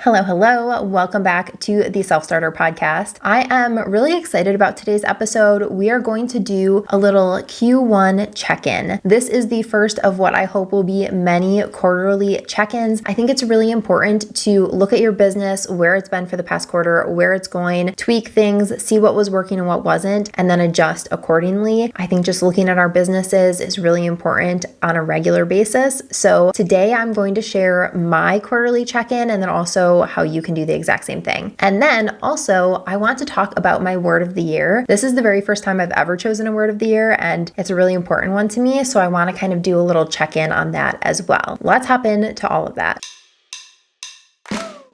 Hello. Welcome back to the Self-Starter Podcast. I am really excited about today's episode. We are going to do a little Q1 check-in. This is the first of what I hope will be many quarterly check-ins. I think it's really important to look at your business, where it's been for the past quarter, where it's going, tweak things, see what was working and what wasn't, and then adjust accordingly. I think just looking at our businesses is really important on a regular basis. So today I'm going to share my quarterly check-in and then also how you can do the exact same thing. And then also, I want to talk about my word of the year. This is the very first time I've ever chosen a word of the year, and it's a really important one to me. So I want to kind of do a little check-in on that as well. Let's hop into all of that.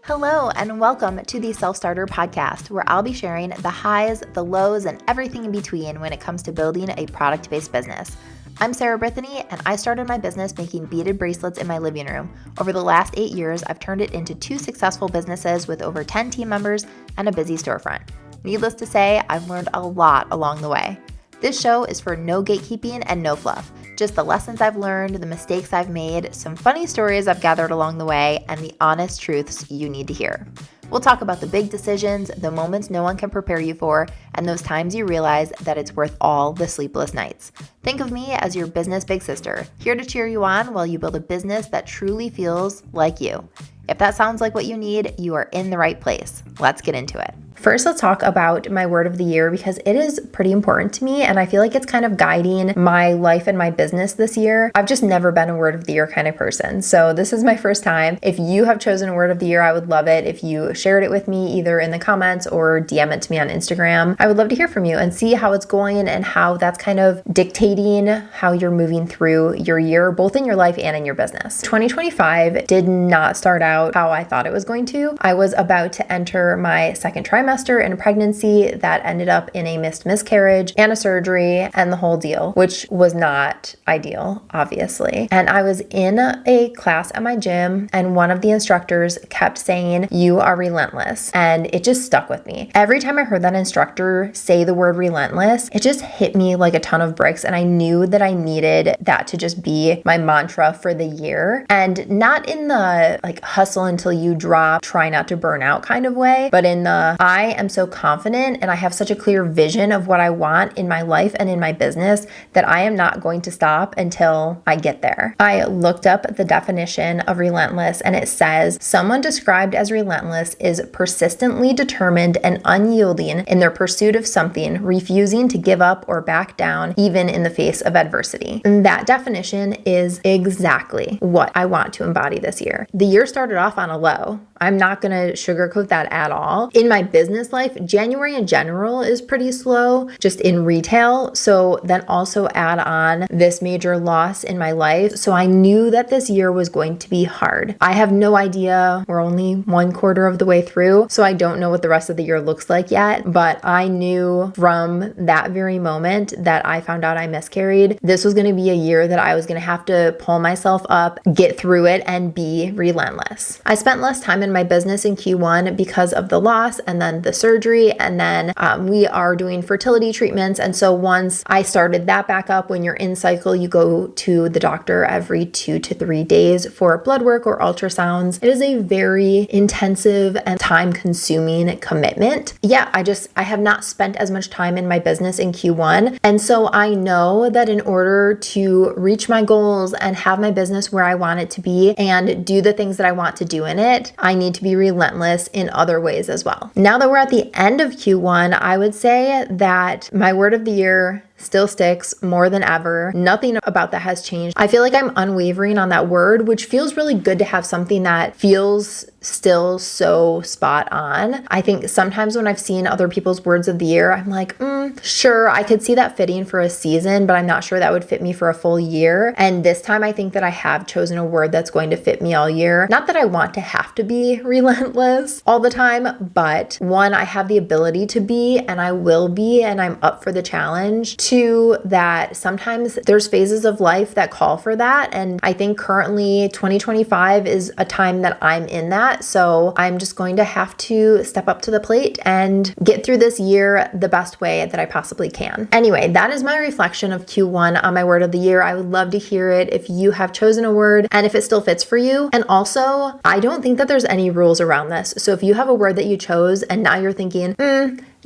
Hello, and welcome to the Self-Starter Podcast, where I'll be sharing the highs, the lows, and everything in between when it comes to building a product-based business. I'm Brithinee, and I started my business making beaded bracelets in my living room. Over the last 8 years, I've turned it into 2 successful businesses with over 10 team members and a busy storefront. Needless to say, I've learned a lot along the way. This show is for no gatekeeping and no fluff. Just the lessons I've learned, the mistakes I've made, some funny stories I've gathered along the way, and the honest truths you need to hear. We'll talk about the big decisions, the moments no one can prepare you for, and those times you realize that it's worth all the sleepless nights. Think of me as your business big sister, here to cheer you on while you build a business that truly feels like you. If that sounds like what you need, you are in the right place. Let's get into it. First, let's talk about my word of the year because it is pretty important to me and I feel like it's kind of guiding my life and my business this year. I've just never been a word of the year kind of person. So this is my first time. If you have chosen a word of the year, I would love it if you shared it with me either in the comments or DM it to me on Instagram. I would love to hear from you and see how it's going and how that's kind of dictating how you're moving through your year, both in your life and in your business. 2025 did not start out how I thought it was going to. I was about to enter my second trimester in a pregnancy that ended up in a missed miscarriage and a surgery and the whole deal, which was not ideal, obviously. And I was in a class at my gym and one of the instructors kept saying, "You are relentless." And it just stuck with me. Every time I heard that instructor say the word relentless, it just hit me like a ton of bricks. And I knew that I needed that to just be my mantra for the year. And not in the like hustle until you drop, try not to burn out kind of way, but in the I am so confident and I have such a clear vision of what I want in my life and in my business that I am not going to stop until I get there. I looked up the definition of relentless and it says, someone described as relentless is persistently determined and unyielding in their pursuit of something, refusing to give up or back down even in the face of adversity. And that definition is exactly what I want to embody this year. The year started off on a low. I'm not going to sugarcoat that at all. In my business life, January in general is pretty slow, just in retail. So then also add on this major loss in my life. So I knew that this year was going to be hard. I have no idea. We're only 1/4 of the way through. So I don't know what the rest of the year looks like yet. But I knew from that very moment that I found out I miscarried, this was going to be a year that I was going to have to pull myself up, get through it, and be relentless. I spent less time in my business in Q1 because of the loss and then the surgery, and then we are doing fertility treatments. And so once I started that back up, when you're in cycle, you go to the doctor every 2 to 3 days for blood work or ultrasounds. It is a very intensive and time-consuming commitment. Yeah, I have not spent as much time in my business in Q1. And so I know that in order to reach my goals and have my business where I want it to be and do the things that I want to do in it, I need to be relentless in other ways as well. Now that we're at the end of Q1, I would say that my word of the year still sticks more than ever. Nothing about that has changed. I feel like I'm unwavering on that word, which feels really good to have something that feels still so spot on. I think sometimes when I've seen other people's words of the year, I'm like, sure, I could see that fitting for a season, but I'm not sure that would fit me for a full year. And this time I think that I have chosen a word that's going to fit me all year. Not that I want to have to be relentless all the time, but one, I have the ability to be, and I will be, and I'm up for the challenge Two, that sometimes there's phases of life that call for that. And I think currently 2025 is a time that I'm in that. So I'm just going to have to step up to the plate and get through this year the best way that I possibly can. Anyway, that is my reflection of Q1 on my word of the year. I would love to hear it if you have chosen a word and if it still fits for you. And also, I don't think that there's any rules around this. So if you have a word that you chose and now you're thinking,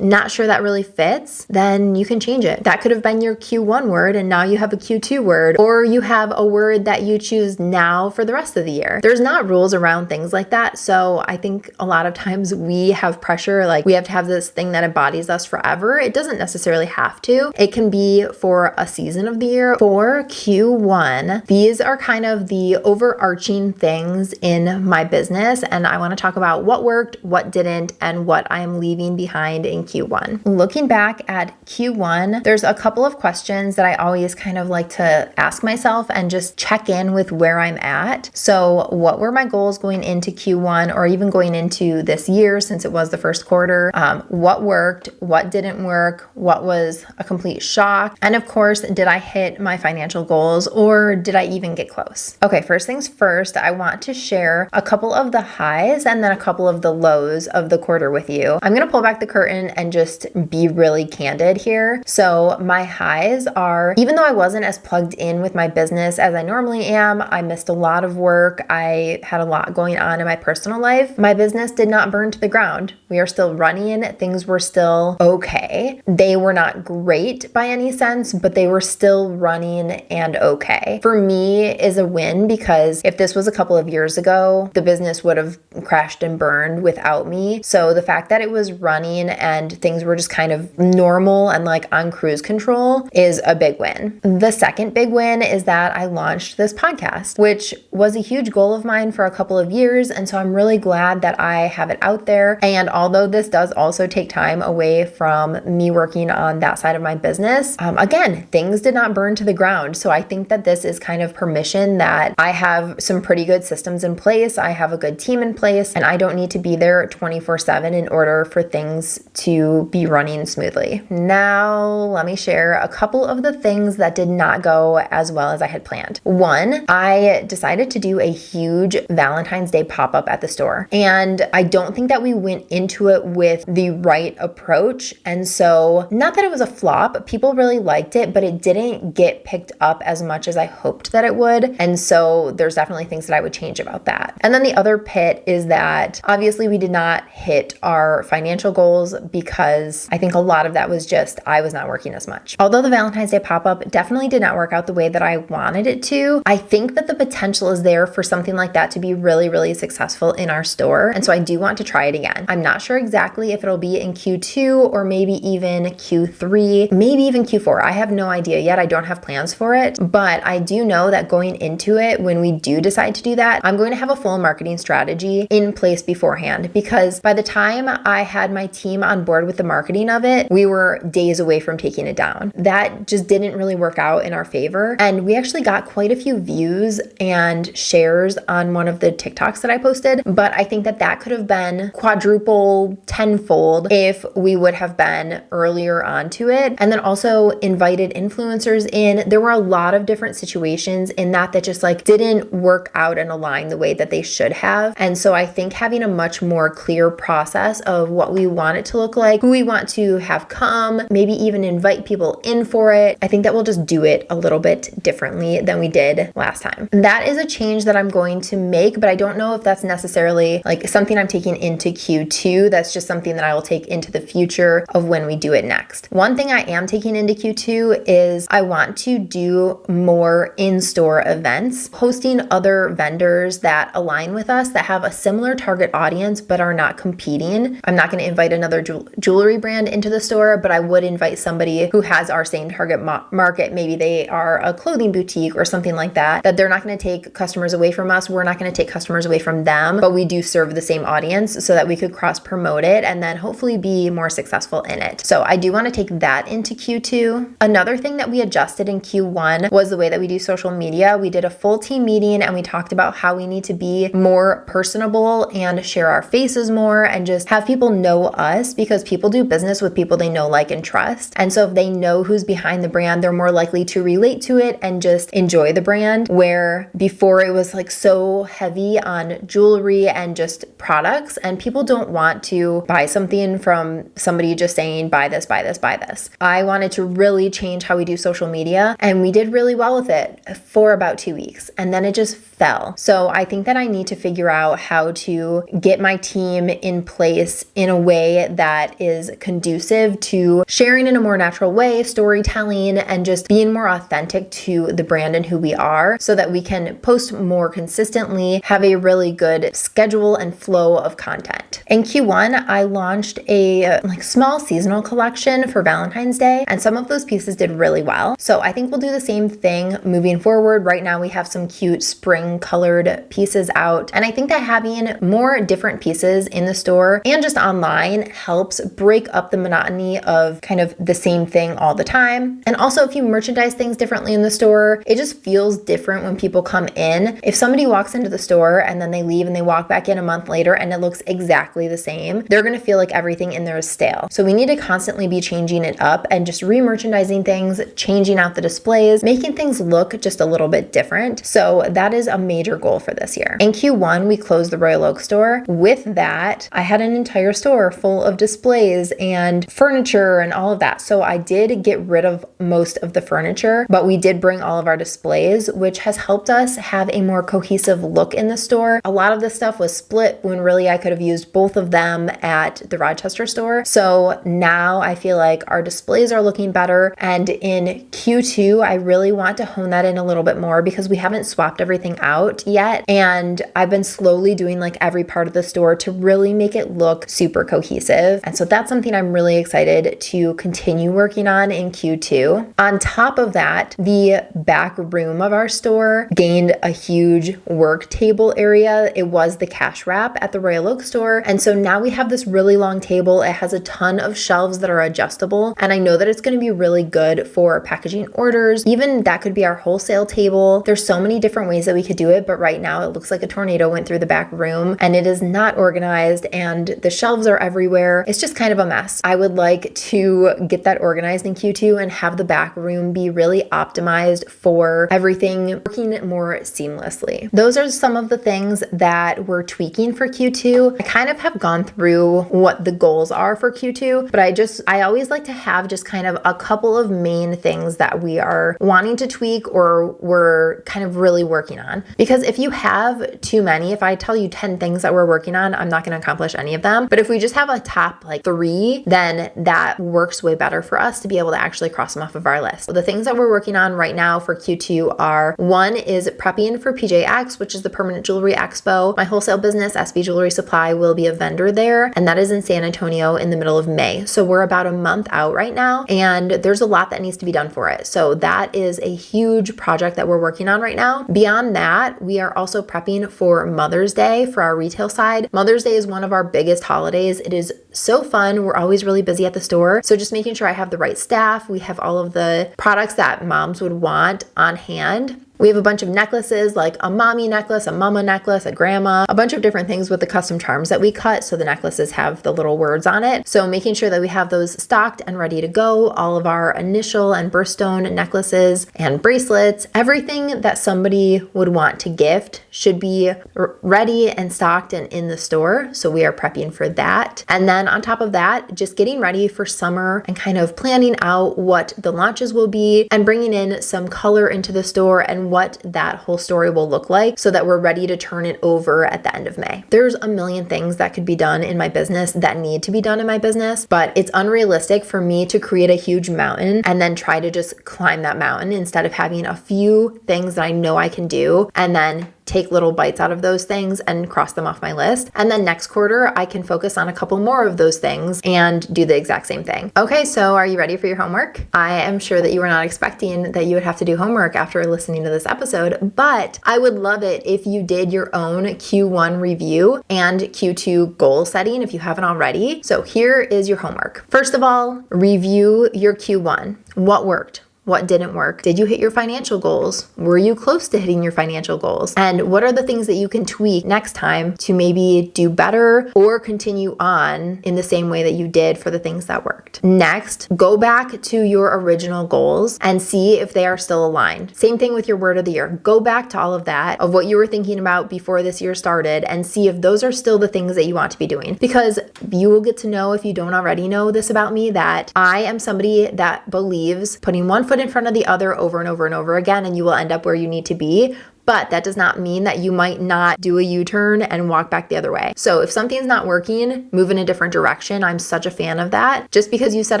not sure that really fits, then you can change it. That could have been your Q1 word and now you have a Q2 word, or you have a word that you choose now for the rest of the year. There's not rules around things like that. So I think a lot of times we have pressure, like we have to have this thing that embodies us forever. It doesn't necessarily have to. It can be for a season of the year. For Q1, these are kind of the overarching things in my business. And I want to talk about what worked, what didn't, and what I'm leaving behind in Q1. Looking back at Q1, there's a couple of questions that I always kind of like to ask myself and just check in with where I'm at. So what were my goals going into Q1 or even going into this year since it was the first quarter? What worked? What didn't work? What was a complete shock? And of course, did I hit my financial goals or did I even get close? Okay, first things first, I want to share a couple of the highs and then a couple of the lows of the quarter with you. I'm going to pull back the curtain and just be really candid here. So my highs are, even though I wasn't as plugged in with my business as I normally am, I missed a lot of work. I had a lot going on in my personal life. My business did not burn to the ground. We are still running. Things were still okay. They were not great by any sense, but they were still running and okay. For me is a win because if this was a couple of years ago, the business would have crashed and burned without me. So the fact that it was running and things were just kind of normal and like on cruise control is a big win. The second big win is that I launched this podcast, which was a huge goal of mine for a couple of years. And so I'm really glad that I have it out there. And although this does also take time away from me working on that side of my business, again, things did not burn to the ground. So I think that this is kind of permission that I have some pretty good systems in place. I have a good team in place and I don't need to be there 24/7 in order for things to be running smoothly. Now, let me share a couple of the things that did not go as well as I had planned. One, I decided to do a huge Valentine's Day pop-up at the store. And I don't think that we went into it with the right approach. And so, not that it was a flop, people really liked it, but it didn't get picked up as much as I hoped that it would. And so, there's definitely things that I would change about that. And then the other pit is that obviously we did not hit our financial goals because I think a lot of that was just I was not working as much. Although the Valentine's Day pop-up definitely did not work out the way that I wanted it to, I think that the potential is there for something like that to be really, really successful in our store. And so I do want to try it again. I'm not sure exactly if it'll be in Q2 or maybe even Q3, maybe even Q4. I have no idea yet. I don't have plans for it, but I do know that going into it, when we do decide to do that, I'm going to have a full marketing strategy in place beforehand because by the time I had my team on board with the marketing of it, we were days away from taking it down. That just didn't really work out in our favor. And we actually got quite a few views and shares on one of the TikToks that I posted. But I think that that could have been quadruple, tenfold if we would have been earlier onto it. And then also invited influencers in. There were a lot of different situations in that just like didn't work out and align the way that they should have. And so I think having a much more clear process of what we want it to look like, who we want to have come, maybe even invite people in for it, I think that we'll just do it a little bit differently than we did last time. That is a change that I'm going to make, but I don't know if that's necessarily like something I'm taking into Q2. That's just something that I will take into the future of when we do it next. One thing I am taking into Q2 is I want to do more in-store events, hosting other vendors that align with us that have a similar target audience but are not competing. I'm not going to invite another jewelry brand into the store, but I would invite somebody who has our same target market. Maybe they are a clothing boutique or something like that they're not going to take customers away from us. We're not going to take customers away from them, but we do serve the same audience so that we could cross promote it and then hopefully be more successful in it. So I do want to take that into Q2. Another thing that we adjusted in Q1 was the way that we do social media. We did a full team meeting and we talked about how we need to be more personable and share our faces more and just have people know us because because people do business with people they know, like, and trust. And so if they know who's behind the brand, they're more likely to relate to it and just enjoy the brand, where before it was like so heavy on jewelry and just products, and people don't want to buy something from somebody just saying, buy this, buy this, buy this. I wanted to really change how we do social media, and we did really well with it for about 2 weeks, and then it just fell. So I think that I need to figure out how to get my team in place in a way that is conducive to sharing in a more natural way, storytelling, and just being more authentic to the brand and who we are, so that we can post more consistently, have a really good schedule and flow of content. In Q1, I launched a small seasonal collection for Valentine's Day, and some of those pieces did really well. So I think we'll do the same thing moving forward. Right now we have some cute spring colored pieces out, and I think that having more different pieces in the store and just online helps break up the monotony of kind of the same thing all the time. And also, if you merchandise things differently in the store, it just feels different when people come in. If somebody walks into the store and then they leave and they walk back in a month later and it looks exactly the same, they're going to feel like everything in there is stale. So we need to constantly be changing it up and just re-merchandising things, changing out the displays, making things look just a little bit different. So that is a major goal for this year. In Q1, we closed the Royal Oak store. With that, I had an entire store full of displays and furniture and all of that. So I did get rid of most of the furniture, but we did bring all of our displays, which has helped us have a more cohesive look in the store. A lot of the stuff was split when really I could have used both of them at the Rochester store. So now I feel like our displays are looking better. And in Q2, I really want to hone that in a little bit more because we haven't swapped everything out yet. And I've been slowly doing like every part of the store to really make it look super cohesive. And so that's something I'm really excited to continue working on in Q2. On top of that, the back room of our store gained a huge work table area. It was the cash wrap at the Royal Oak store. And so now we have this really long table. It has a ton of shelves that are adjustable. And I know that it's going to be really good for packaging orders. Even that could be our wholesale table. There's so many different ways that we could do it, but right now it looks like a tornado went through the back room and it is not organized and the shelves are everywhere. It's just kind of a mess. I would like to get that organized in Q2 and have the back room be really optimized for everything working more seamlessly. Those are some of the things that we're tweaking for Q2. I kind of have gone through what the goals are for Q2, but I always like to have just kind of a couple of main things that we are wanting to tweak or we're kind of really working on. Because if you have too many, if I tell you 10 things that we're working on, I'm not going to accomplish any of them. But if we just have a top like 3, then that works way better for us to be able to actually cross them off of our list. So the things that we're working on right now for Q2 are: one is prepping for PJX, which is the Permanent Jewelry Expo. My wholesale business, SB Jewelry Supply, will be a vendor there, and that is in San Antonio in the middle of May. So we're about a month out right now, and there's a lot that needs to be done for it. So that is a huge project that we're working on right now. Beyond that, we are also prepping for Mother's Day for our retail side. Mother's Day is one of our biggest holidays. It is so fun. We're always really busy at the store. So just making sure I have the right staff. We have all of the products that moms would want on hand. We have a bunch of necklaces, like a mommy necklace, a mama necklace, a grandma, a bunch of different things with the custom charms that we cut. So the necklaces have the little words on it. So making sure that we have those stocked and ready to go. All of our initial and birthstone necklaces and bracelets, everything that somebody would want to gift should be ready and stocked and in the store. So we are prepping for that. And then on top of that, just getting ready for summer and kind of planning out what the launches will be and bringing in some color into the store and what that whole story will look like so that we're ready to turn it over at the end of May. There's a million things that could be done in my business that need to be done in my business, but it's unrealistic for me to create a huge mountain and then try to just climb that mountain instead of having a few things that I know I can do and then take little bites out of those things and cross them off my list. And then next quarter, I can focus on a couple more of those things and do the exact same thing. Okay, so are you ready for your homework? I am sure that you were not expecting that you would have to do homework after listening to this episode, but I would love it if you did your own Q1 review and Q2 goal setting if you haven't already. So here is your homework. First of all, review your Q1. What worked? What didn't work? Did you hit your financial goals? Were you close to hitting your financial goals? And what are the things that you can tweak next time to maybe do better or continue on in the same way that you did for the things that worked? Next, go back to your original goals and see if they are still aligned. Same thing with your word of the year. Go back to all of that, of what you were thinking about before this year started, and see if those are still the things that you want to be doing. Because you will get to know, if you don't already know this about me, that I am somebody that believes putting one foot in front of the other over and over and over again, and you will end up where you need to be. But that does not mean that you might not do a U-turn and walk back the other way. So if something's not working, move in a different direction. I'm such a fan of that. Just because you set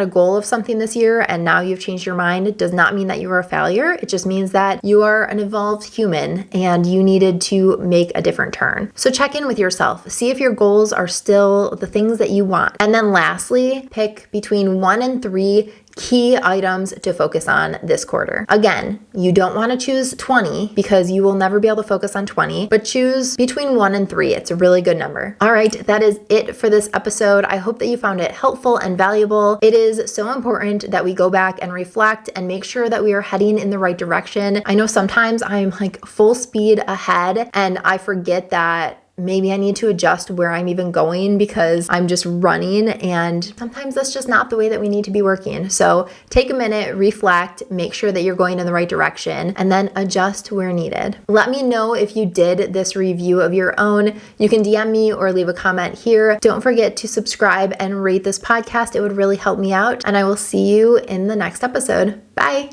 a goal of something this year and now you've changed your mind does not mean that you are a failure. It just means that you are an evolved human and you needed to make a different turn. So check in with yourself. See if your goals are still the things that you want. And then lastly, pick between 1 and 3 key items to focus on this quarter. Again, you don't want to choose 20 because you will never be able to focus on 20, but choose between 1 and 3. It's a really good number. All right, that is it for this episode. I hope that you found it helpful and valuable. It is so important that we go back and reflect and make sure that we are heading in the right direction. I know sometimes I'm like full speed ahead and I forget that maybe I need to adjust where I'm even going because I'm just running, and sometimes that's just not the way that we need to be working. So take a minute, reflect, make sure that you're going in the right direction, and then adjust where needed. Let me know if you did this review of your own. You can DM me or leave a comment here. Don't forget to subscribe and rate this podcast. It would really help me out, and I will see you in the next episode. Bye.